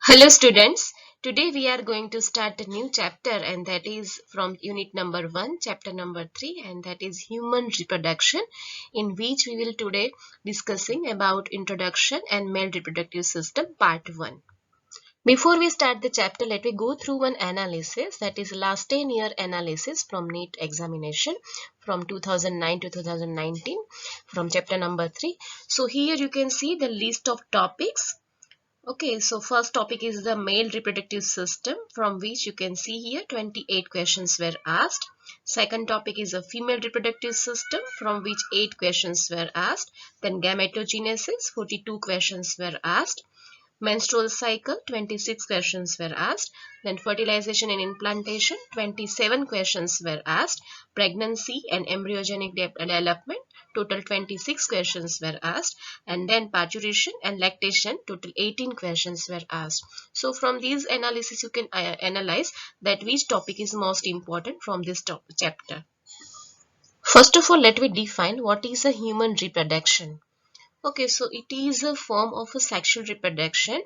Hello students, today we are going to start a new chapter and that is from unit number 1, chapter number 3 and that is human reproduction, in which we will today discussing about introduction and male reproductive system part 1. Before we start the chapter, let me go through one analysis, that is last 10 year analysis from NEET examination from 2009 to 2019 from chapter number 3. So here you can see the list of topics. Okay, so first topic is the male reproductive system, from which you can see here 28 questions were asked. Second topic is a female reproductive system, from which 8 questions were asked. Then gametogenesis, 42 questions were asked. Menstrual cycle, 26 questions were asked. Then fertilization and implantation, 27 questions were asked. Pregnancy and embryogenic development, total 26 questions were asked. And then parturition and lactation, total 18 questions were asked. So from these analysis you can analyze that which topic is most important from this chapter. First of all, let me define what is a human reproduction. Okay, so it is a form of a sexual reproduction.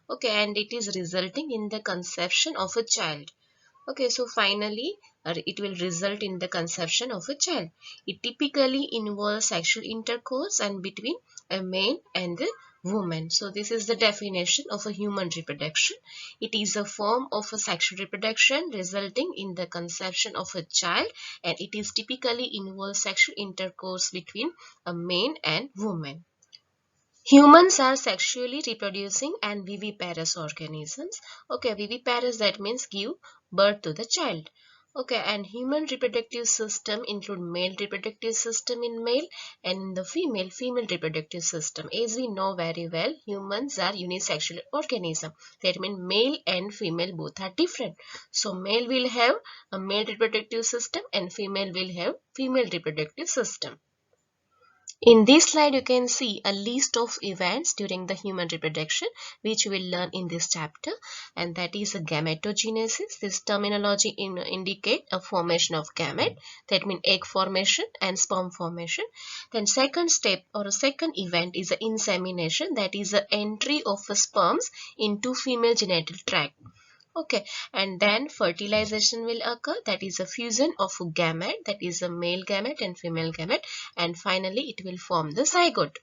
Okay, and it is resulting in the conception of a child. Okay, so finally, it will result in the conception of a child. It typically involves sexual intercourse and between a man and a woman. So this is the definition of a human reproduction. It is a form of a sexual reproduction resulting in the conception of a child, and it is typically involves sexual intercourse between a man and woman. Humans are sexually reproducing and viviparous organisms. Okay, viviparous, that means give birth to the child. Okay, and human reproductive system include male reproductive system in male and the female reproductive system. As we know very well, humans are unisexual organism. That means male and female both are different. So male will have a male reproductive system and female will have female reproductive system. In this slide, you can see a list of events during the human reproduction, which we will learn in this chapter, and that is a gametogenesis. This terminology indicate a formation of gamete, that means egg formation and sperm formation. Then second step or a second event is a insemination, that is the entry of sperms into female genital tract. Okay, and then fertilization will occur, that is a fusion of a gamete, that is a male gamete and female gamete, and finally it will form the zygote.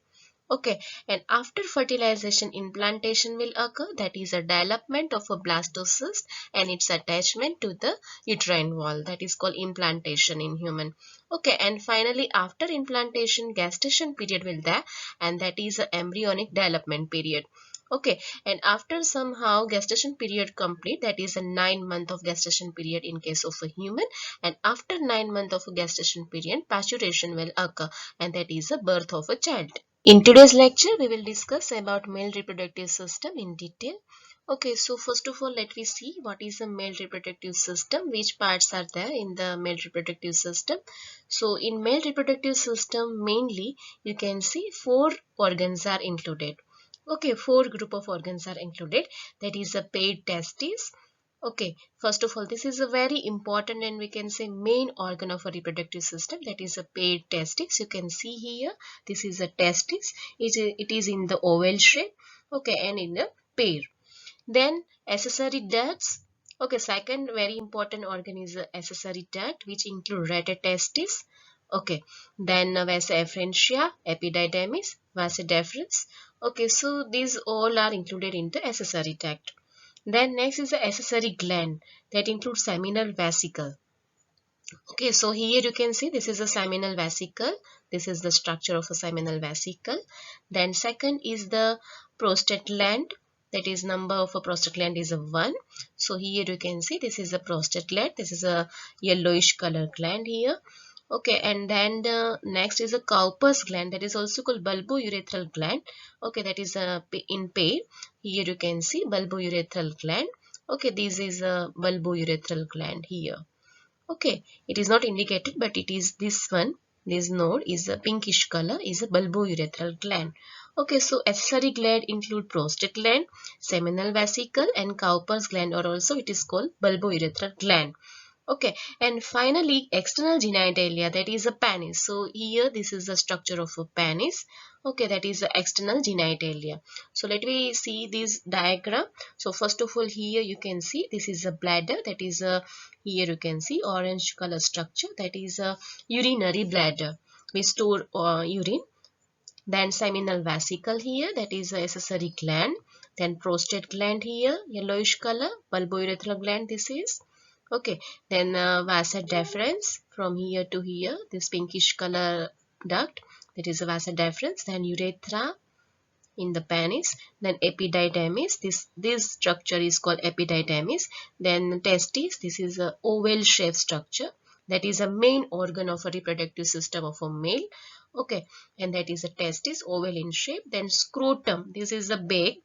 Okay, and after fertilization, implantation will occur, that is a development of a blastocyst and its attachment to the uterine wall, that is called implantation in human. Okay, and finally after implantation, gestation period will there, and that is a embryonic development period. Okay, and after somehow gestation period complete, that is a 9 month of gestation period in case of a human, and after 9 month of a gestation period, parturition will occur, and that is a birth of a child. In today's lecture, we will discuss about male reproductive system in detail. Okay, so first of all, let me see what is a male reproductive system, which parts are there in the male reproductive system. So in male reproductive system, mainly you can see 4 organs are included. Okay, 4 group of organs are included, that is a paired testes. Okay, first of all, this is a very important and we can say main organ of a reproductive system, that is a paired testis. You can see here, this is a testis. It is in the oval shape. Okay, and in a pair. Then accessory ducts. Okay, second very important organ is the accessory duct, which include rete-testis. Okay, then vasa efferentia, epididymis, vasa deferens. Okay, so these all are included in the accessory duct. Then next is the accessory gland, that includes seminal vesicle. Okay, so here you can see this is a seminal vesicle. This is the structure of a seminal vesicle. Then second is the prostate gland. That is number of a prostate gland is a 1. So here you can see this is a prostate gland. This is a yellowish color gland here. Okay, and then the next is a Cowper's gland, that is also called bulbourethral gland. Okay, that is in pair. Here you can see bulbourethral gland. Okay, this is a bulbourethral gland here. Okay, it is not indicated, but it is this one. This node is a pinkish color, is a bulbourethral gland. Okay, so accessory gland include prostate gland, seminal vesicle, and Cowper's gland, or also it is called bulbourethral gland. Okay, and finally external genitalia, that is a penis. So here this is the structure of a penis. Okay, that is the external genitalia. So let me see this diagram. So first of all, here you can see this is a bladder, that is a, here you can see orange color structure, that is a urinary bladder. We store urine. Then seminal vesicle here, that is a accessory gland. Then prostate gland here, yellowish color, bulbourethral gland this is. Okay, then vasa deferens from here to here, this pinkish color duct, that is a vasa deferens. Then urethra in the penis, then epididymis, this structure is called epididymis. Then testes, this is a oval shaped structure, that is a main organ of a reproductive system of a male. Okay, and that is a testis, oval in shape. Then scrotum, this is a bag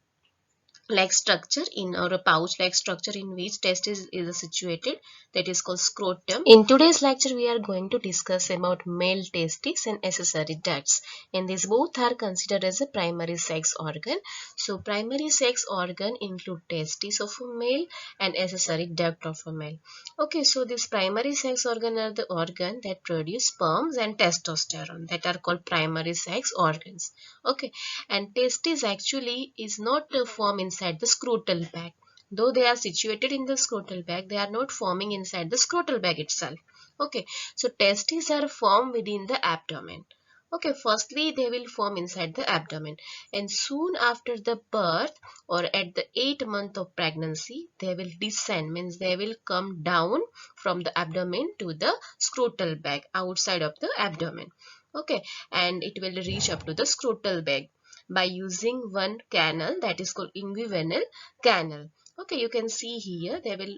like structure in, or a pouch like structure in which testis is situated, that is called scrotum. In today's lecture we are going to discuss about male testis and accessory ducts, and these both are considered as a primary sex organ. So primary sex organ include testis of a male and accessory duct of a male. Okay, so this primary sex organ are the organ that produce sperms and testosterone, that are called primary sex organs. Okay, and testes actually is not formed inside the scrotal bag. Though they are situated in the scrotal bag, they are not forming inside the scrotal bag itself. Okay, so testes are formed within the abdomen. Okay, firstly they will form inside the abdomen, and soon after the birth or at the 8th month of pregnancy they will descend, means they will come down from the abdomen to the scrotal bag outside of the abdomen. Okay, and it will reach up to the scrotal bag by using one canal, that is called inguinal canal. Okay, you can see here they will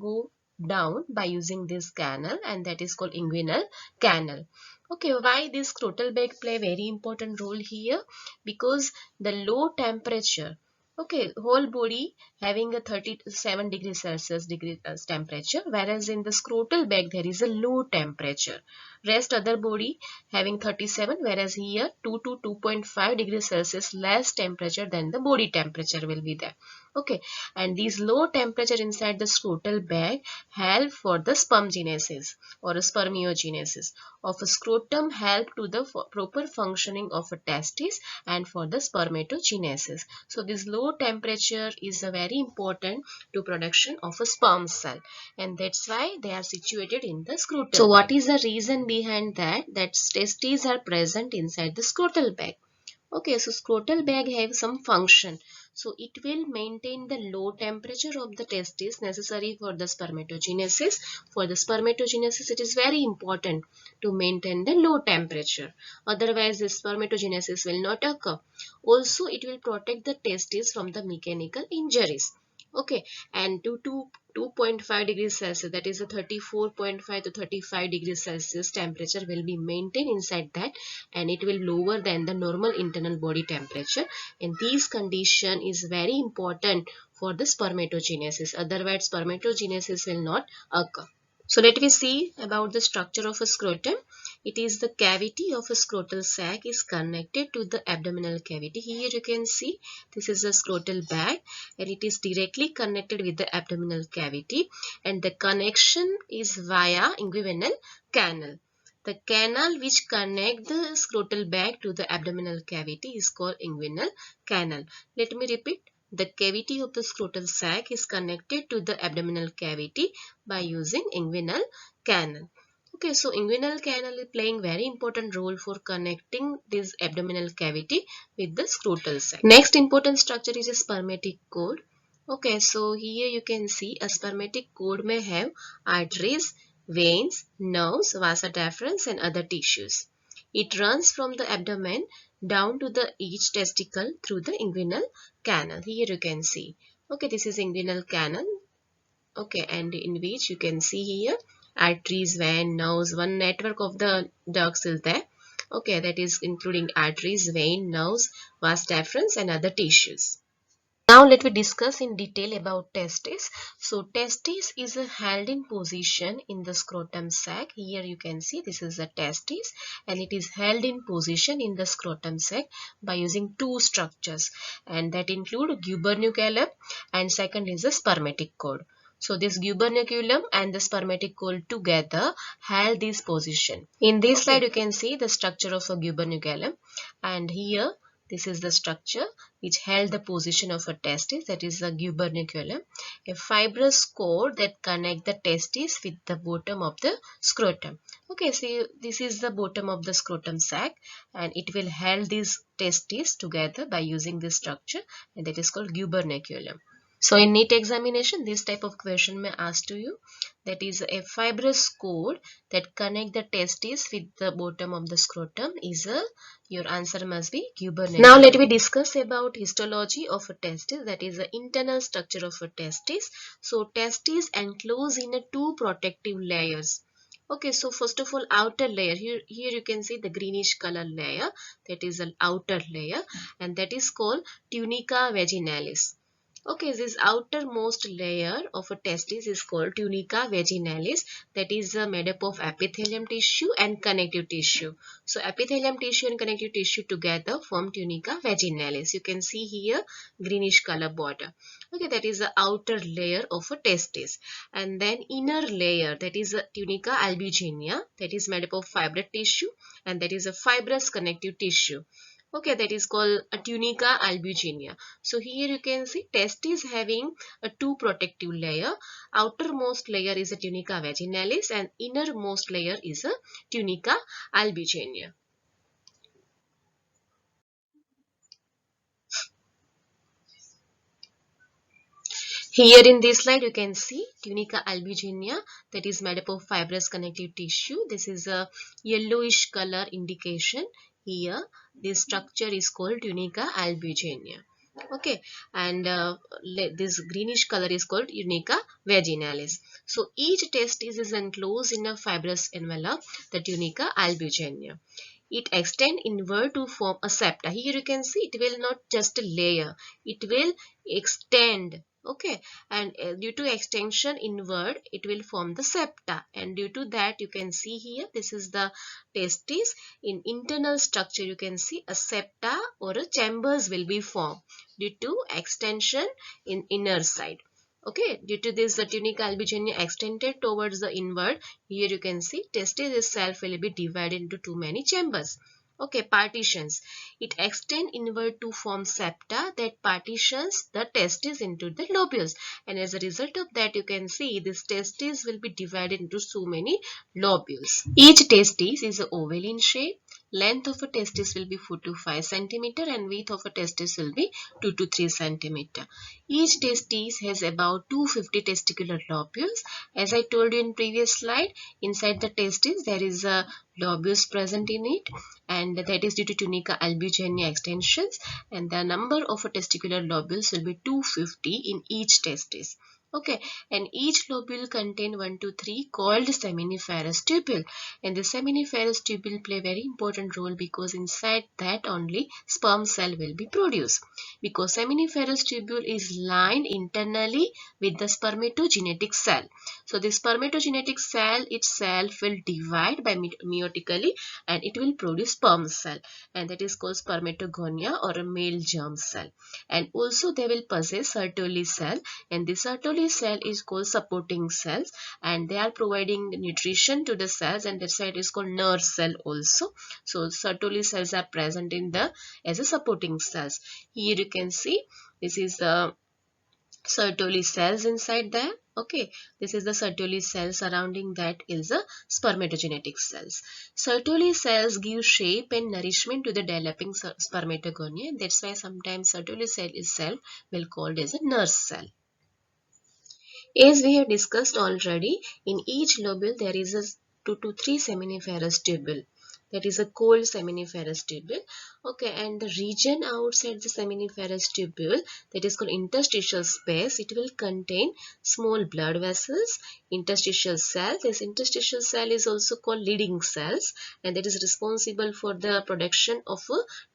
go down by using this canal, and that is called inguinal canal. Okay, why this scrotal bag play very important role here? Because the low temperature, okay, whole body having a 37 degrees Celsius temperature, whereas in the scrotal bag there is a low temperature. Rest other body having 37, whereas here 2 to 2.5 degrees Celsius less temperature than the body temperature will be there. Okay, and these low temperature inside the scrotal bag help for the spermgenesis or spermiogenesis of a scrotum, help to the proper functioning of a testis, and for the spermatogenesis. So this low temperature is a very important to production of a sperm cell, and that's why they are situated in the scrotal. So what is the reason behind that? That testes are present inside the scrotal bag. Okay, so scrotal bag have some function. So it will maintain the low temperature of the testis necessary for the spermatogenesis. For the spermatogenesis, it is very important to maintain the low temperature. Otherwise, the spermatogenesis will not occur. Also, it will protect the testis from the mechanical injuries. Okay, and due to 2.5 degrees Celsius, that is a 34.5 to 35 degrees Celsius temperature will be maintained inside that, and it will lower than the normal internal body temperature, and this condition is very important for the spermatogenesis. Otherwise spermatogenesis will not occur. So let me see about the structure of a scrotum. It is the cavity of a scrotal sac is connected to the abdominal cavity. Here you can see this is a scrotal bag, and it is directly connected with the abdominal cavity, and the connection is via inguinal canal. The canal which connects the scrotal bag to the abdominal cavity is called inguinal canal. Let me repeat. The cavity of the scrotal sac is connected to the abdominal cavity by using inguinal canal. Okay, so inguinal canal is playing very important role for connecting this abdominal cavity with the scrotal sac. Next important structure is a spermatic cord. Okay, so here you can see a spermatic cord may have arteries, veins, nerves, vasa deferens and other tissues. It runs from the abdomen down to the each testicle through the inguinal canal. Here you can see. Okay, this is inguinal canal. Okay, and in which you can see here arteries, vein, nerves, one network of the ducts is there. Okay, that is including arteries, vein, nerves, vas deferens and other tissues. Now let me discuss in detail about testis. So testis is held in position in the scrotum sac. Here you can see this is the testis, and it is held in position in the scrotum sac by using two structures, and that include gubernaculum and second is the spermatic cord. So this gubernaculum and the spermaticle together held this position. In this slide you can see the structure of a gubernaculum, and here this is the structure which held the position of a testis, that is a gubernaculum, a fibrous cord that connect the testis with the bottom of the scrotum. Okay, so this is the bottom of the scrotum sac, and it will hold these testes together by using this structure, and that is called gubernaculum. So in NEET examination, this type of question may ask to you, that is a fibrous cord that connect the testes with the bottom of the scrotum is a, your answer must be gubernaculum. Now let me discuss about histology of a testis, that is the internal structure of a testis. So testis enclosed in a two protective layers. Okay, so first of all, outer layer, here you can see the greenish color layer, that is an outer layer, and that is called tunica vaginalis. Okay, this outermost layer of a testis is called tunica vaginalis, that is made up of epithelium tissue and connective tissue. So epithelium tissue and connective tissue together form tunica vaginalis. You can see here greenish color border. Okay, that is the outer layer of a testis. And then inner layer, that is a tunica albuginea, that is made up of fibrous tissue, and that is a fibrous connective tissue. Okay, that is called a tunica albuginea. So here you can see testis having a two protective layer. Outermost layer is a tunica vaginalis and innermost layer is a tunica albuginea. Here in this slide you can see tunica albuginea, that is made up of fibrous connective tissue. This is a yellowish color indication. Here this structure is called tunica albuginea. Okay, and this greenish color is called tunica vaginalis. So each testis is enclosed in a fibrous envelope, the tunica albuginea. It extends inward to form a septa. Here you can see it will not just a layer, it will extend. Okay, and due to extension inward, it will form the septa, and due to that you can see here, this is the testis. In internal structure you can see a septa or a chambers will be formed due to extension in inner side. Okay, due to this the tunica albuginea extended towards the inward, here you can see testis itself will be divided into too many chambers. Okay, partitions. It extends inward to form septa that partitions the testis into the lobules, and as a result of that you can see this testis will be divided into so many lobules. Each testis is oval in shape. Length of a testis will be 4 to 5 centimeter and width of a testis will be 2 to 3 centimeter. Each testis has about 250 testicular lobules. As I told you in previous slide, inside the testis there is a lobules present in it, and that is due to tunica albuginea extensions, and the number of testicular lobules will be 250 in each testis. Okay, and each lobule contain 1 to 3 called seminiferous tubule, and the seminiferous tubule play very important role because inside that only sperm cell will be produced, because seminiferous tubule is lined internally with the spermatogenetic cell. So the spermatogenetic cell itself will divide by meiotically and it will produce sperm cell, and that is called spermatogonia or a male germ cell. And also they will possess Sertoli cell, and the Sertoli cell is called supporting cells, and they are providing nutrition to the cells, and that's why it is called nurse cell also. So Sertoli cells are present in the as a supporting cells. Here you can see this is the Sertoli cells inside there. Okay, this is the Sertoli cell, surrounding that is the spermatogenetic cells. Sertoli cells give shape and nourishment to the developing spermatogonia. That's why sometimes Sertoli cell itself will called as a nurse cell. As we have discussed already, in each lobule there is a 2 to 3 seminiferous tubule. That is a cold seminiferous tubule. Okay, and the region outside the seminiferous tubule, that is called interstitial space, it will contain small blood vessels, interstitial cells. This interstitial cell is also called leading cells, and that is responsible for the production of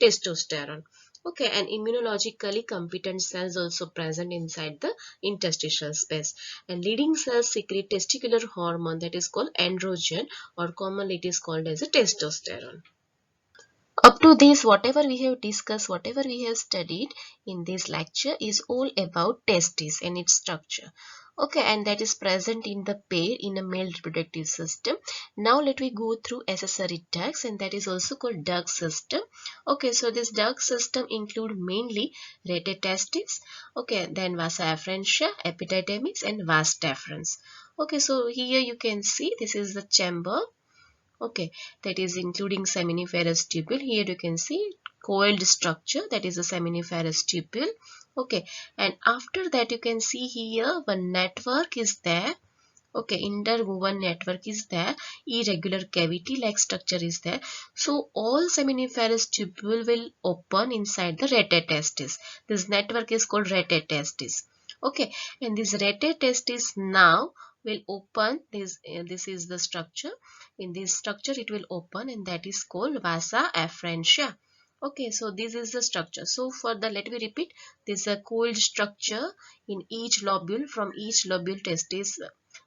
testosterone. Okay, and immunologically competent cells also present inside the interstitial space. And leading cells secrete testicular hormone, that is called androgen, or commonly it is called as a testosterone. Up to this, whatever we have discussed, whatever we have studied in this lecture is all about testis and its structure. Okay, and that is present in the pair in a male reproductive system. Now let me go through accessory ducts, and that is also called duct system. Okay, so this duct system include mainly rete testis, okay, then vasa afferentia, epididymis, and vas deferens. Okay, so here you can see this is the chamber. Okay, that is including seminiferous tubule. Here you can see coiled structure, that is a seminiferous tubule. Okay, and after that you can see here one network is there. Okay, interwoven network is there, irregular cavity like structure is there. So all seminiferous tubule will open inside the rete testis. This network is called rete testis. Okay, and this rete testis now will open this is the structure. In this structure it will open, and that is called vasa afferentia. Okay, so this is the structure. So for the, let me repeat, this is a coiled structure in each lobule. From each lobule testis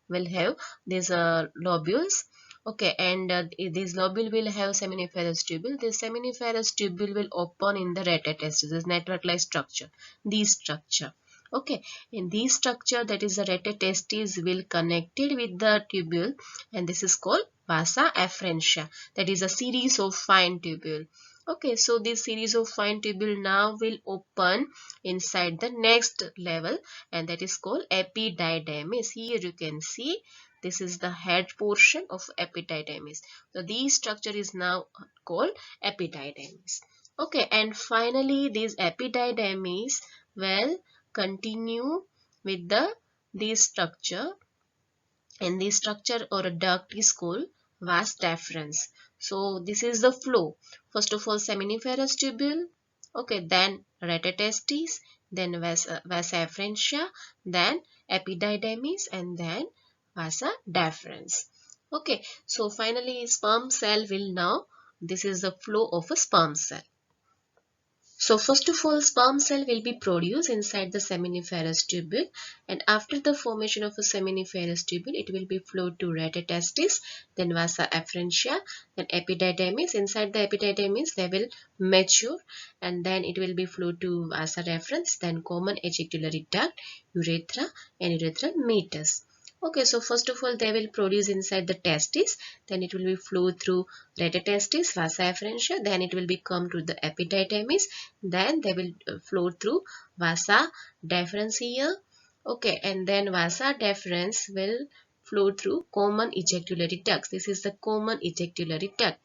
will have these lobules. Okay, and this lobule will have seminiferous tubule. This seminiferous tubule will open in the rete testis, this network like structure, this structure. Okay, in this structure, that is the rete testis will connected with the tubule, and this is called vasa afferentia. That is a series of fine tubule. Okay, so this series of fine tubule now will open inside the next level, and that is called epididymis. Here you can see this is the head portion of epididymis. So this structure is now called epididymis. Okay, and finally this epididymis will continue with this structure, and this structure or a duct is called vas deferens. So this is the flow. First of all, seminiferous tubule, okay, then rete testis, then vasa afferentia, then epididymis, and then vasa deferens. Okay, so finally sperm cell will now, this is the flow of a sperm cell. So first of all, sperm cell will be produced inside the seminiferous tubule, and after the formation of a seminiferous tubule, it will be flowed to rete testis, then vasa afferentia, then epididymis. Inside the epididymis, they will mature, and then it will be flowed to vasa deferens, then common ejaculatory duct, urethra, and urethral meatus. Okay, so first of all, they will produce inside the testis, then it will be flow through rete testis, vasa afferentia, then it will be come to the epididymis, then they will flow through vasa deferens here. Okay, and then vasa deferens will flow through common ejaculatory ducts. This is the common ejaculatory duct.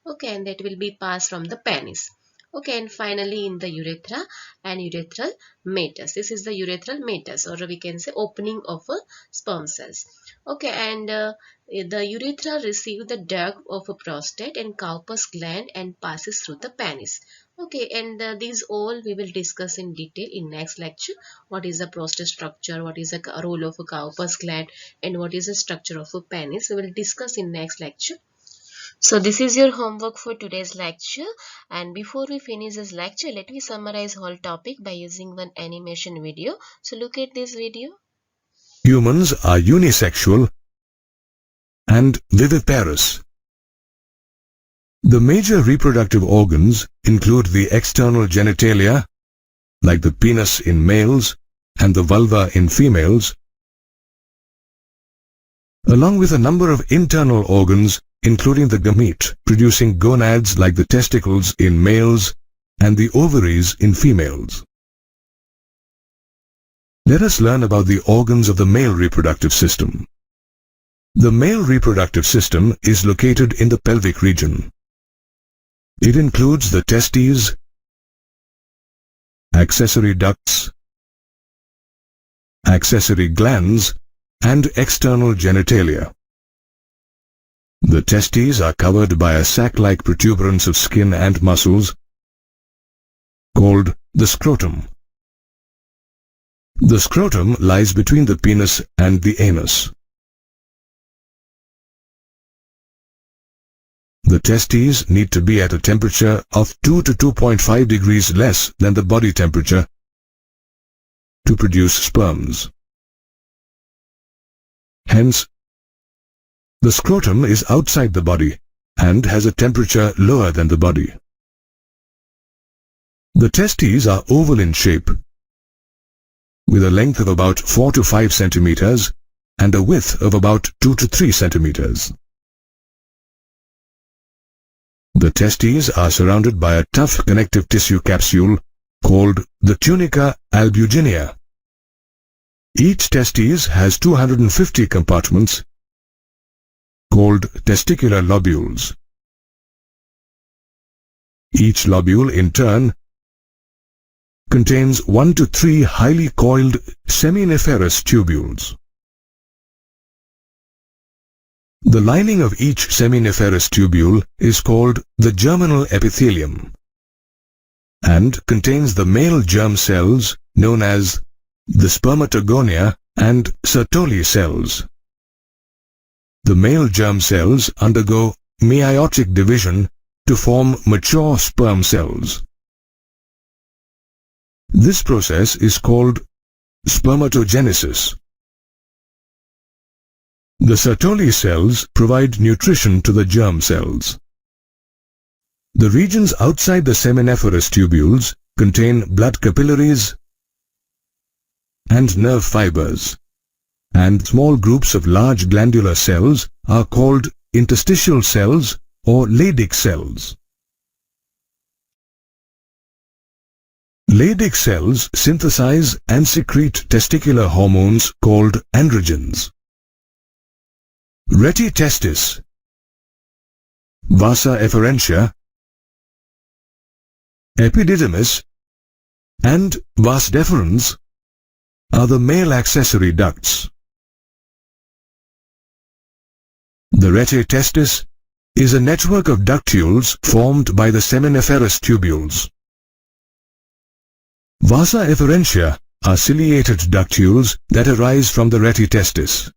Okay, and that will be passed from the penis. Okay, and finally in the urethra and urethral meatus. This is the urethral meatus, or we can say opening of a sperm cells. Okay, and the urethra receives the duct of a prostate and Cowper's gland and passes through the penis. Okay, and these all we will discuss in detail in next lecture. What is the prostate structure, what is the role of a Cowper's gland, and what is the structure of a penis. We will discuss in next lecture. So this is your homework for today's lecture, and before we finish this lecture, let me summarize whole topic by using one animation video. So look at this video. Humans are unisexual and viviparous. The major reproductive organs include the external genitalia, like the penis in males and the vulva in females, along with a number of internal organs including the gamete producing gonads like the testicles in males and the ovaries in females. Let us learn about the organs of the male reproductive system. The male reproductive system is located in the pelvic region. It includes the testes, accessory ducts, accessory glands, and external genitalia. The testes are covered by a sac-like protuberance of skin and muscles called the scrotum. The scrotum lies between the penis and the anus. The testes need to be at a temperature of 2 to 2.5 degrees less than the body temperature to produce sperms. Hence, the scrotum is outside the body and has a temperature lower than the body. The testes are oval in shape, with a length of about 4 to 5 centimeters and a width of about 2 to 3 centimeters. The testes are surrounded by a tough connective tissue capsule called the tunica albuginea. Each testes has 250 compartments called testicular lobules. Each lobule, in turn, contains 1 to 3 highly coiled seminiferous tubules. The lining of each seminiferous tubule is called the germinal epithelium and contains the male germ cells known as the spermatogonia and Sertoli cells. The male germ cells undergo meiotic division to form mature sperm cells. This process is called spermatogenesis. The Sertoli cells provide nutrition to the germ cells. The regions outside the seminiferous tubules contain blood capillaries and nerve fibers, and small groups of large glandular cells are called interstitial cells or Leydig cells. Leydig cells synthesize and secrete testicular hormones called androgens. Rete testis, vasa efferentia, epididymis, and vas deferens are the male accessory ducts. The rete testis is a network of ductules formed by the seminiferous tubules. Vasa efferentia are ciliated ductules that arise from the rete testis.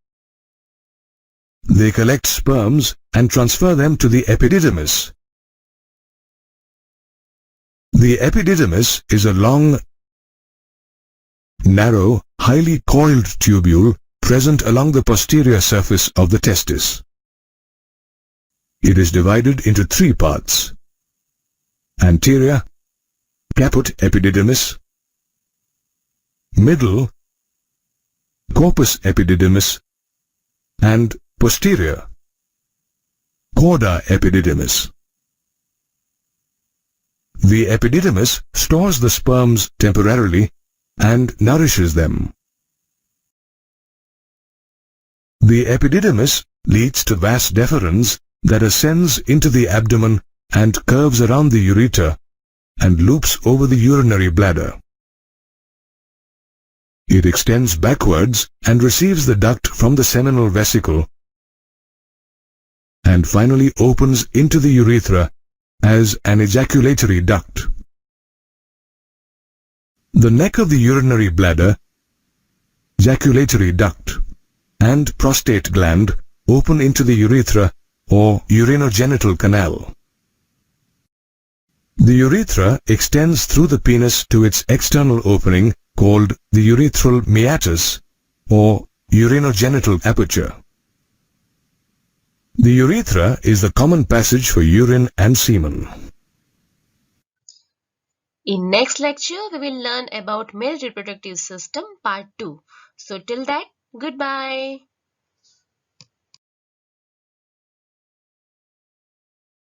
They collect sperms and transfer them to the epididymis. The epididymis is a long, narrow, highly coiled tubule present along the posterior surface of the testis. It is divided into 3 parts: anterior, caput epididymis; middle, corpus epididymis; and posterior, cauda epididymis. The epididymis stores the sperms temporarily and nourishes them. The epididymis leads to vas deferens that ascends into the abdomen and curves around the ureter and loops over the urinary bladder. It extends backwards and receives the duct from the seminal vesicle and finally opens into the urethra as an ejaculatory duct. The neck of the urinary bladder, ejaculatory duct, and prostate gland open into the urethra or urinogenital canal. The urethra extends through the penis to its external opening called the urethral meatus or urinogenital aperture. The urethra is the common passage for urine and semen. In next lecture, we will learn about male reproductive system part 2. So till that, goodbye.